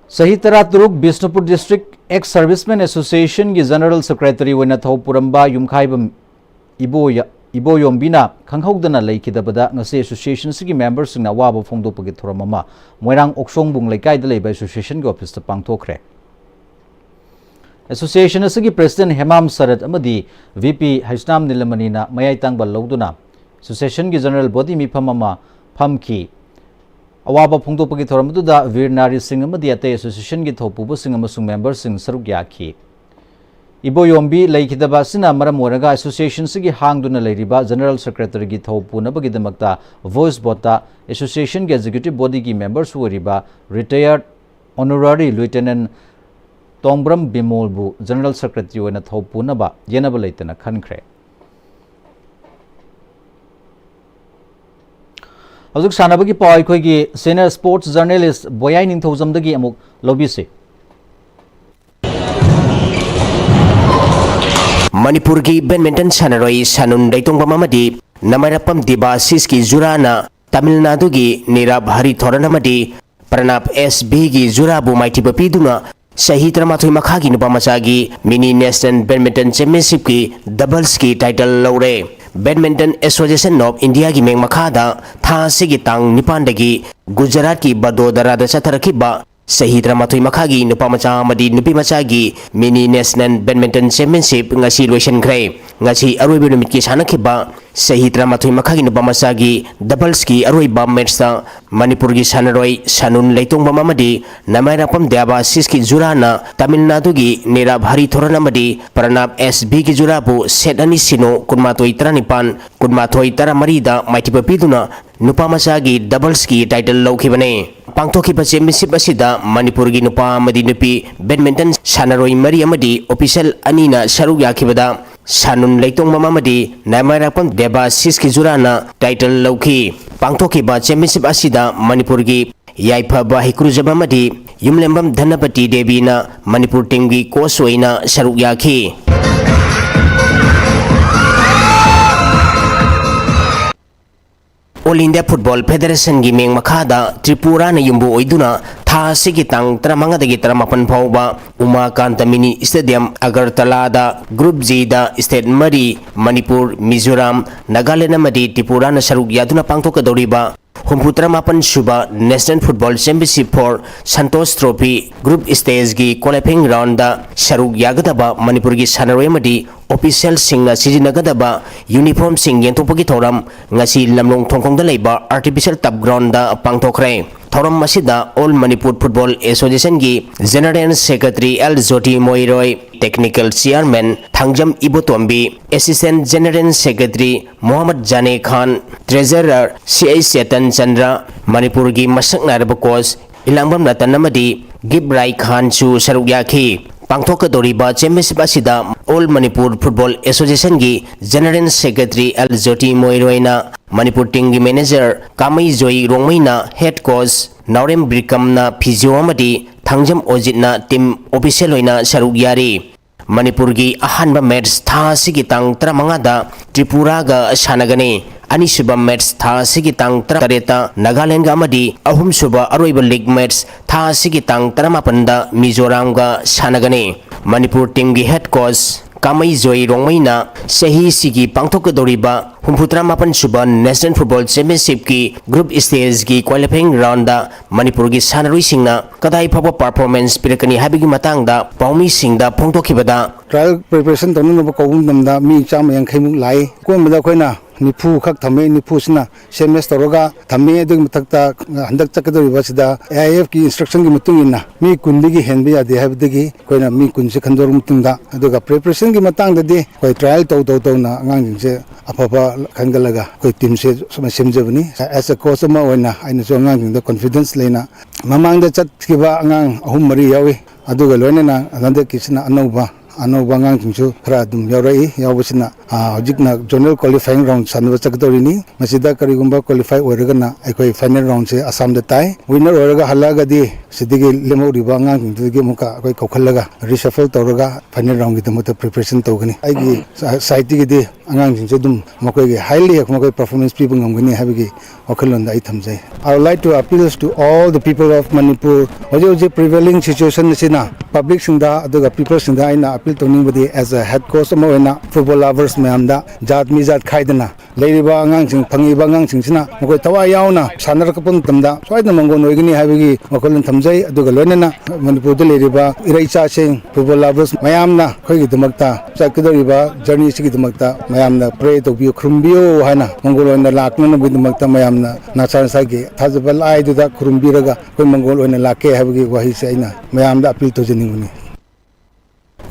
Sahitara Turuk Bisnupur District Ex Servicemen Association gi General Secretary wena Thawpuramba Yumkhaiba Iboyombina Khanghaudana Laikidabada ngase association sigi members singna waba fongdopagi thoramama Moirang Oksongbung Laikai da leiba association gi office ta pangthokre Association asigi President Hemam Sarat amadi VP Haisnam Nilamanina Mayai Tangbal Lauduna Association gi General Body Miphamama Phamki Awaba Phongdopagi Thoramduda Veer Nari Singh amadi ate Association gi Thopubu Singh amasung members Singh saruk yakhi Iboyombi Laikidaba sina maram oraga Association sigi hangduna leiriba General Secretary gi Thoppunabagi damakta Voice Bota Association gi Executive Body gi members woriba Retired Honorary Lieutenant Tongbram Bimolbu General Secretary oina Thoppunaba yenaba leitana khankhre Hazuk sanabagi paw aikoigi senior sports journalist Boyai Ningthojamdagi amuk lobise Manipur ki badminton sanaroi Sanun Daitongba amadi Namarapam Debashish ki Jurana Tamil Nadu gi Nirab Hari Thoran amadi Pranab SB gi Jurabu maithiba piduna Sahi Tramathoi Makhagi Nupamachagi Mini National Badminton Championship ki doubles ki title laure Badminton Association of India ki meng makhada tha sigi tang nipandagi Gujarat ki Badodara da chatharakiba Sahi Tramathoi Makhagi Nupamacha amadi Nupimachagi Mini National Badminton Championship ngasi loisankhre ngasi aroiba numit ki sanakiba Sahi Tramathoi Makhagi Nupamachagi doubles ki aroiba match ta Manipur gi sanaroi Sanun Leitongba amadi Namarapam Debashish ki Jurana Tamil Nadu gi Nirab Hari Thoran amadi Pranab SB ki Jurabu set ani sino kunmathoi 35 kunmathoi 13 da maithiba piduna Nupamachagi doubles ki title laukhibane Pangthokiba championship asida Manipur gi nupa amadi nupi badminton sanaroi mari amadi official anina saruk yakhibada Sanun Leitongba amadi Namarapam Debashish ki Jurana title laukhi Pangthokiba championship asida Manipur gi Yaipaba Hikrujaba amadi Yumlembam Dhanapati Devi na Manipur team gi coach oina saruk yakhi All India Football Federation gi meng makhada Tripura na yumbu oiduna tha sigi tang 35 phauba Umakanta Mini Stadium Agartala da Group G da State Mari Manipur Mizoram Nagaland amadi Tripura na saruk yaduna pangthokadoriba Humputra Mapan Suba National Football Championship for Santosh Trophy Group Stage gi qualifying round da saruk yagadaba Manipur gi sanaroi amadi official singna sijinagadaba uniform sing yentopagi thoram ngasi lamlong thongkhong da leiba artificial tap ground da pangthokre थौरम मसिदा all Manipur football association की general secretary L Joti Moiroy technical chairman Thangjam Ibotombi assistant general secretary Mohammad Jani Khan treasurer CI Chetan Chandra Manipur की मसक नारब coach इलांबम रतन अमदी गिब्राई खान सु सरुक याखी पांथोकदोरिबा championship असिदा ऑल मणिपुर फुटबॉल एसोसिएशन की जनरल सेक्रेटरी एल जोटी मोइरोयना मणिपुर टीम की मैनेजर कामई जोई रोंगमैना हेड कोच नाउरेम ब्रिकमना फिजियो अमदी थांगजम ओजितना टीम ऑफिशियल होइना सरुक यारी मणिपुर की अहानबा मैच था सिगी तांग 35 त्रिपुरा गा सानगनी अनिसुबा मैच था सिगी तांग 38 नागालैंड गा अमदी अहुमसुबा अरोइबा लीग मैच था सिगी तांग 58 मिजोरम गा सानगनी मणिपुर टीम की हेड कोच कामई जोई रोंगमैना सही सिगी पांथोकदोरिबा 39 सुबा नेशनल फुटबॉल चैंपियनशिप की ग्रुप स्टेज की क्वालिफाइंग राउंड मणिपुर की सानरुइसिंगना कदाई फाबा परफॉर्मेंस पिरकनी हाबिगी मतंगदा पाउमीसिंगदा फोंदोखिबदा ट्रायल प्रिपरेशन तौनब कौबुमदा मी चाम यांखैमुक लाई कोमदा अखोइना निफु खक थमे निफुसना सेमेस तौरगा थमे अदुग मथक्ता हंदक चकदोरिबसिदा एआईएफ की इंस्ट्रक्शन की मतुंगिना मी कुंदिगी हेनबे यादे हाबदगी कोइना मी कुनसे खंदोर मतुंगा अदुगा प्रिपरेशन की मतंगददी कोइ ट्रायल तौना अंगांजिंसे अफबा खंगलगा कोइ टीम से सेमजबनी एज अ कोच अमा ओइना आइना जो अंगांजिंदा कॉन्फिडेंस लेना ममांगदा चतकिबा अंगांग अहुम मरी यावी अदुगा लोइना हंदक किसना अनौबा अंगांजिंसु खरा दुम यावरई यावबसिना हजिकना जनरल क्वालिफाइंग राउंड सानबा चकदोरिनी मसिदा करिगुंबा क्वालिफाई ओरगना अखोइ फाइनल राउंड से असम द ताई विनर ओरगा हलागदी सिदिगे लेमौरिबा अंगांजिंदुगे मुका अखोइ कौखलगा रिशफल तौरगा फाइनल राउंड की दमत प्रिपरेशन तौगनी आइगी साइटिगिदे अंगांजिंसे दुम मकोइगे हाईली मकोइ परफॉर्मेंस पीबा ngamgani habigi wakhalonda ai thamjai I would like to appeal to all the people of Manipur hoje prevailing situation sina public singda aduga people singda aina appeal toningbadi as a head coach ama oina football lovers mayamda jat mi jat khaidana leiriba angangsing phangiba angangsing sina mokoi tawa yauna sanarkapun tamda soina mangon oigini habigi wakhalon thamjai aduga loinana Manipur da leiriba iraicha sing football lovers mayamna khoigi damakta chakidoriba journey sigi damakta mayamna pray to be khrumbio haina mongol oina lakna bidamakta mayamna nachan sagi thajabal aiduda khurumbiraga koi mongol oina lake habigi wahi se aina mayamda appeal to jeninguni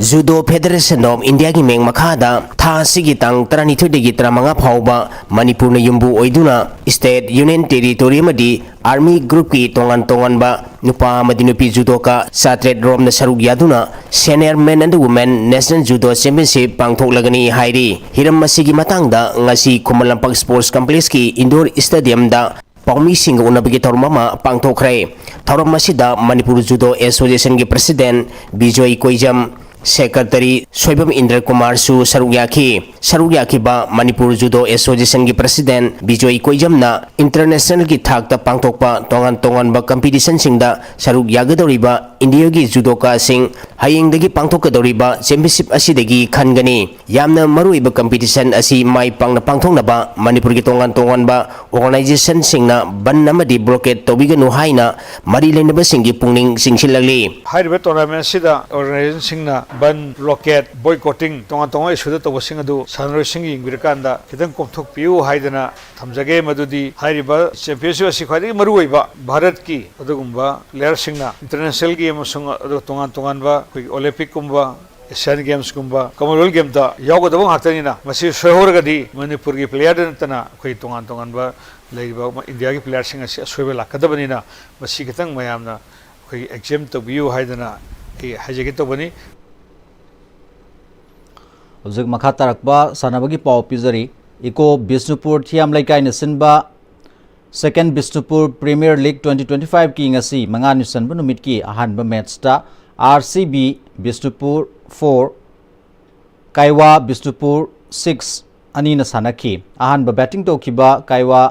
judo federation of India की मेंग मखादा था सिगी तांग 32 फाउबा मणिपुर न युम्बु ओइदुना state union territory मदी army group की तोंगान तोंगानबा नुपा मदी नुपी जुडो का सात्रेट रोम न सरुक यादुना senior men and women national judo championship पांगथोकलगनी हाइरी हिरम मसिगी मतंगदा ngasi खुमलंपक स्पोर्ट्स कॉम्प्लेक्स की इंडोर स्टेडियम दा पाउमी सिंग उनबगी थौरमा पांगथोखरे थौरम मसिदा मणिपुर जुडो एसोसिएशन की प्रेसिडेंट बिजोय कोइजम सेक्रेटरी सोइबम इंद्र कुमार सु सरुयाखी बा मणिपुर जुडो एसोसिएशन की प्रेसिडेंट बिजोय कोइजमना इंटरनेशनल की थाकता पांगथोकपा तोंगान तोंगानबा कंपटीशन सिंगदा सरुक यागदोरिबा इंडिया की जुडोका सिंग हयेंगदगी पांगथोकदोरिबा चैंपियनशिप असिदगी खनगनी यामना मरुइबा कंपटीशन असि माइ पांगना पांगथोंगनबा मणिपुर की तोंगान तोंगानबा ऑर्गेनाइजेशन सिंगना बन नमदी ब्लॉकेट तोबिगनु हाइना मरि लेनबा सिंगी पुंगनिंग सिंगसिलगली हाइरबा टूर्नामेंट सिदा ऑर्गेनाइजेशन सिंगना बन ब्लॉकेट बॉयकॉटिंग तोंगान तोंगा इशुदा तोबसिंग अदु सानरोइसिंग इंगिरकांदा खितंग कोमथोकपियु हाइदना थमजगे मदुदी हाइरिबा चैंपियनशिप असि ख्वाइदगी मरुइबा भारत की अदुगुंबा प्लेयर सिंगना इंटरनेशनल गेम अमसुंग अदु तोंगान तोंगानबा कोई ओलंपिक कुंबा एशियन गेम्स कुंबा कॉमनवेल्थ गेम दा यावगदबो हातनिना मसि सोहोरगदी मणिपुर की प्लेयर दनतना कोई तोंगान तोंगानबा लेरिबा इंडिया की प्लेयर सिंग असि सोइबा लाकदबनिना मसि खितंग मयामना कोई एग्जाम तोबियु हाइदना हाइजेगे तोबनी हौजिक मखा तारकबा सानबगी पाव पिजरी इको बिष्णुपुर थियाम लैकाइन सिनबा सेकेंड बिष्णुपुर प्रीमियर लीग 2025 की ngasi mangani sanbu numit की ahanba match ta RCB Bishnupur 4 काइवा Bishnupur 6 ani na sanaki ahanba batting tokhiba काइवा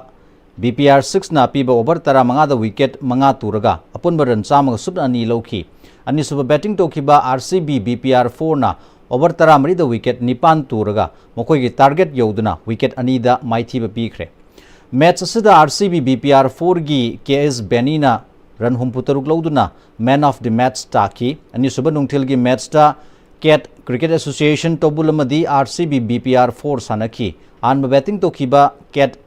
BPR 6 na piba over tara manga da wicket manga turaga apunba run chama sub ani lokhi ani suba batting tokhiba RCB BPR 4 na over tara mari da wicket nipan turaga mokoi gi target yoduna wicket ani da maithiba pikre match asida RCB BPR 4 gi KS Benina run humputaruk loduna man of the match taki ani suba nungthil gi match ta Cat Cricket Association tobulamadi RCB BPR 4 sanaki anba batting tokhiba Cat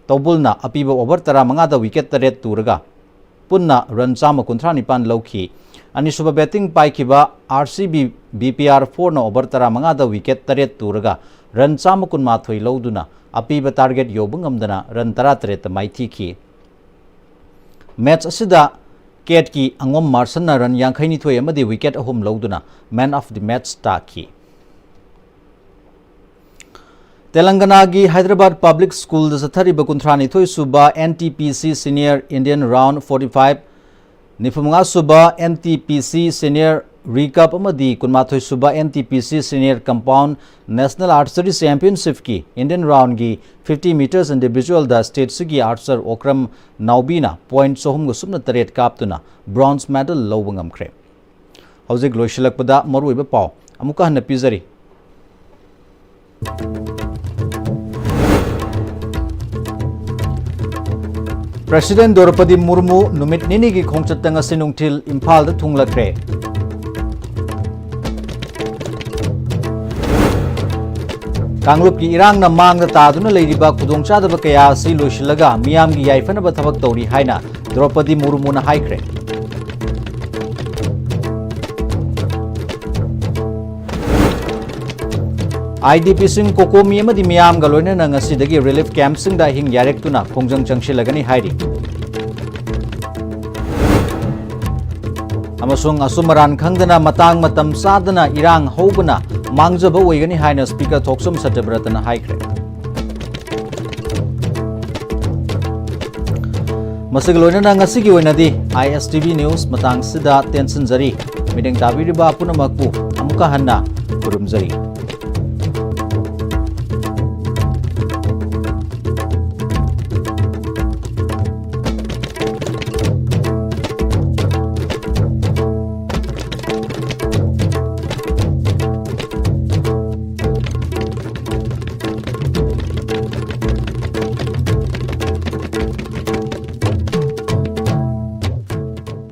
tobulna apiba over tara manga da wicket taret turaga पुन्ना run चाम कुंथ्रा निपान लौखी अनिसुब batting पाइखिबा RCB BPR 4 न over तरा मंगादा wicket Taret तुरगा रन चाम कुनमाथोई लौदुना अपीब टारगेट योबंगमदना रन 13 माइथीखी मैच असिदा केट की अंगोम मार्सन रन 52 अमदी विकेट अहुम लौदुना मैन ऑफ द मैच ताकी तेलंगाना की हैदराबाद पब्लिक स्कूल दथरिब कुंथ्रानी थोई सुबा NTPC सीनियर इंडियन राउंड 45 निफुमंगा सुबा NTPC सीनियर रिकप अमदी कुनमाथोई सुबा NTPC senior compound national archery championship की इंडियन राउंड की 50 मीटर्स इंडिविजुअल द स्टेट की आर्चर ओक्रम नाउबीना पॉइंट सोहम सुमन तरेट कापतुना ब्रॉन्ज मेडल लौब ngамख्रे हौजिक लोइसलकपदा मरुइब पाव अमुका हन पिजरी प्रेसिडेंट द्रौपदी मुर्मू नुमित निनी की खोंगचतंग सिनुंगथिल इम्फाल द थुंगलख्रे कांगलुप की इरांग न मांग तादुना लेरिबा खुदोंचादब कया असि लोइसलगा मियाम की याइफनब थबक तौरी हाइना द्रौपदी मुर्मू न हाइख्रे IDP सिंह कोकोमी अमदी मियाम गा लोइना ngasiदगी रिलीफ कैंप सिंह दा हिंग यारेक्तुना खोंजंग चंगसिलगनी हाइरि अमसुंग असुमरान खंगदना मतंग मतम सादना इरांग हौबना मांगजब ओइगनी हाइना स्पीकर थोक्सम सत्यव्रतना हाइख्रे मसिग लोइना ngasi gi oinadi ISTV news मतंग सिदा टेंशन जरी मिडेंग ताबिरिबा पुनमकपु अमुका हन्ना खुरुमजरी